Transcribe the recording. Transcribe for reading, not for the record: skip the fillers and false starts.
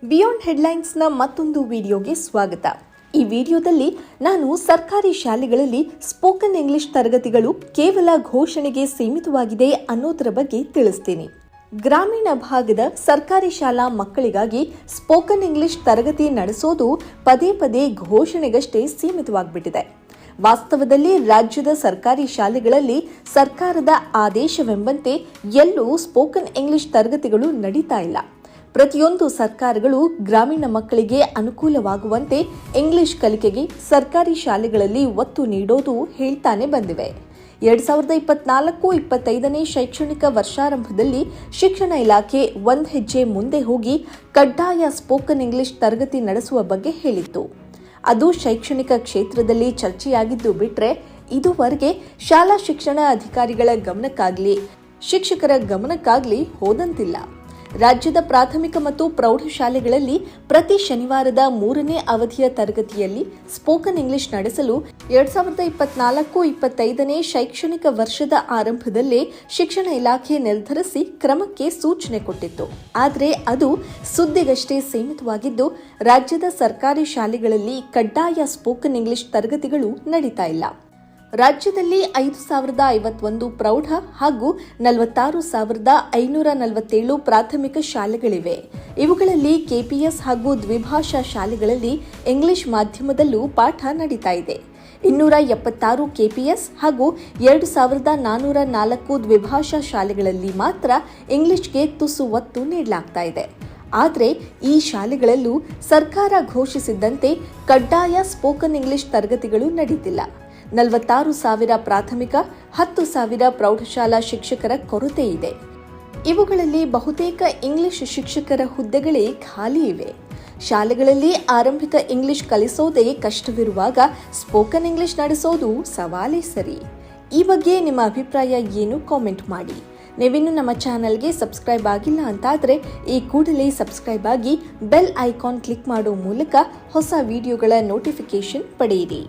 Beyond ಹೆಡ್ಲೈನ್ಸ್ನ ಮತ್ತೊಂದು ವಿಡಿಯೋಗೆ ಸ್ವಾಗತ. ಈ ವಿಡಿಯೋದಲ್ಲಿ ನಾನು ಸರ್ಕಾರಿ ಶಾಲೆಗಳಲ್ಲಿ ಸ್ಪೋಕನ್ ಇಂಗ್ಲಿಷ್ ತರಗತಿಗಳು ಕೇವಲ ಘೋಷಣೆಗೆ ಸೀಮಿತವಾಗಿದೆ ಅನ್ನೋದರ ಬಗ್ಗೆ ತಿಳಿಸ್ತೀನಿ. ಗ್ರಾಮೀಣ ಭಾಗದ ಸರ್ಕಾರಿ ಶಾಲಾ ಮಕ್ಕಳಿಗಾಗಿ ಸ್ಪೋಕನ್ ಇಂಗ್ಲಿಷ್ ತರಗತಿ ನಡೆಸೋದು ಪದೇ ಪದೇ ಘೋಷಣೆಗಷ್ಟೇ ಸೀಮಿತವಾಗಿಬಿಟ್ಟಿದೆ. ವಾಸ್ತವದಲ್ಲಿ ರಾಜ್ಯದ ಸರ್ಕಾರಿ ಶಾಲೆಗಳಲ್ಲಿ ಸರ್ಕಾರದ ಆದೇಶವೆಂಬಂತೆ ಎಲ್ಲೂ ಸ್ಪೋಕನ್ ಇಂಗ್ಲಿಷ್ ತರಗತಿಗಳು ನಡೀತಾ ಇಲ್ಲ. ಪ್ರತಿಯೊಂದು ಸರ್ಕಾರಗಳು ಗ್ರಾಮೀಣ ಮಕ್ಕಳಿಗೆ ಅನುಕೂಲವಾಗುವಂತೆ ಇಂಗ್ಲಿಷ್ ಕಲಿಕೆಗೆ ಸರ್ಕಾರಿ ಶಾಲೆಗಳಲ್ಲಿ ಒತ್ತು ನೀಡೋದು ಹೇಳ್ತಾನೆ ಬಂದಿವೆ. 2024-25ನೇ ಶೈಕ್ಷಣಿಕ ವರ್ಷಾರಂಭದಲ್ಲಿ ಶಿಕ್ಷಣ ಇಲಾಖೆ ಒಂದು ಹೆಜ್ಜೆ ಮುಂದೆ ಹೋಗಿ ಕಡ್ಡಾಯ ಸ್ಪೋಕನ್ ಇಂಗ್ಲಿಷ್ ತರಗತಿ ನಡೆಸುವ ಬಗ್ಗೆ ಹೇಳಿತ್ತು. ಅದು ಶೈಕ್ಷಣಿಕ ಕ್ಷೇತ್ರದಲ್ಲಿ ಚರ್ಚೆಯಾಗಿದ್ದು ಬಿಟ್ರೆ ಇದುವರೆಗೆ ಶಾಲಾ ಶಿಕ್ಷಣ ಅಧಿಕಾರಿಗಳ ಗಮನಕ್ಕಾಗಲಿ ಶಿಕ್ಷಕರ ಗಮನಕ್ಕಾಗಲಿ ಹೋದಂತಿಲ್ಲ. ರಾಜ್ಯದ ಪ್ರಾಥಮಿಕ ಮತ್ತು ಪ್ರೌಢಶಾಲೆಗಳಲ್ಲಿ ಪ್ರತಿ ಶನಿವಾರದ 3ನೇ ಅವಧಿಯ ತರಗತಿಯಲ್ಲಿ ಸ್ಪೋಕನ್ ಇಂಗ್ಲಿಷ್ ನಡೆಸಲು 2024-25ನೇ ಶೈಕ್ಷಣಿಕ ವರ್ಷದ ಆರಂಭದಲ್ಲೇ ಶಿಕ್ಷಣ ಇಲಾಖೆ ನಿರ್ಧರಿಸಿ ಕ್ರಮಕ್ಕೆ ಸೂಚನೆ ಕೊಟ್ಟಿತ್ತು. ಆದರೆ ಅದು ಸುದ್ದಿಗಷ್ಟೇ ಸೀಮಿತವಾಗಿದ್ದು ರಾಜ್ಯದ ಸರ್ಕಾರಿ ಶಾಲೆಗಳಲ್ಲಿ ಕಡ್ಡಾಯ ಸ್ಪೋಕನ್ ಇಂಗ್ಲಿಷ್ ತರಗತಿಗಳು ನಡೀತಾ ಇಲ್ಲ. ರಾಜ್ಯದಲ್ಲಿ 5,051 ಪ್ರೌಢ ಹಾಗೂ 46,547 ಪ್ರಾಥಮಿಕ ಶಾಲೆಗಳಿವೆ. ಇವುಗಳಲ್ಲಿ ಕೆಪಿಎಸ್ ಹಾಗೂ ದ್ವಿಭಾಷಾ ಶಾಲೆಗಳಲ್ಲಿ ಇಂಗ್ಲಿಷ್ ಮಾಧ್ಯಮದಲ್ಲೂ ಪಾಠ ನಡೀತಾ ಇದೆ. 276 ಕೆಪಿಎಸ್ ಹಾಗೂ 2,404 ದ್ವಿಭಾಷಾ ಶಾಲೆಗಳಲ್ಲಿ ಮಾತ್ರ ಇಂಗ್ಲಿಷ್ಗೆ ತುಸು ಒತ್ತು ನೀಡಲಾಗ್ತಾ ಇದೆ. ಆದರೆ ಈ ಶಾಲೆಗಳಲ್ಲೂ ಸರ್ಕಾರ ಘೋಷಿಸಿದ್ದಂತೆ ಕಡ್ಡಾಯ ಸ್ಪೋಕನ್ ಇಂಗ್ಲಿಷ್ ತರಗತಿಗಳು ನಡೀತಿಲ್ಲ. 46,000 ಪ್ರಾಥಮಿಕ, 10,000 ಪ್ರೌಢಶಾಲಾ ಶಿಕ್ಷಕರ ಕೊರತೆ ಇದೆ. ಇವುಗಳಲ್ಲಿ ಬಹುತೇಕ ಇಂಗ್ಲಿಷ್ ಶಿಕ್ಷಕರ ಹುದ್ದೆಗಳೇ ಖಾಲಿ ಇವೆ. ಶಾಲೆಗಳಲ್ಲಿ ಆರಂಭಿಕ ಇಂಗ್ಲಿಷ್ ಕಲಿಸೋದೇ ಕಷ್ಟವಿರುವಾಗ ಸ್ಪೋಕನ್ ಇಂಗ್ಲಿಷ್ ನಡೆಸೋದು ಸವಾಲೇ ಸರಿ. ಈ ಬಗ್ಗೆ ನಿಮ್ಮ ಅಭಿಪ್ರಾಯ ಏನು ಕಾಮೆಂಟ್ ಮಾಡಿ. ನೀವಿನ್ನು ನಮ್ಮ ಚಾನಲ್ಗೆ ಸಬ್ಸ್ಕ್ರೈಬ್ ಆಗಿಲ್ಲ ಅಂತಾದರೆ ಈ ಕೂಡಲೇ ಸಬ್ಸ್ಕ್ರೈಬ್ ಆಗಿ ಬೆಲ್ ಐಕಾನ್ ಕ್ಲಿಕ್ ಮಾಡೋ ಮೂಲಕ ಹೊಸ ವಿಡಿಯೋಗಳ ನೋಟಿಫಿಕೇಶನ್ ಪಡೆಯಿರಿ.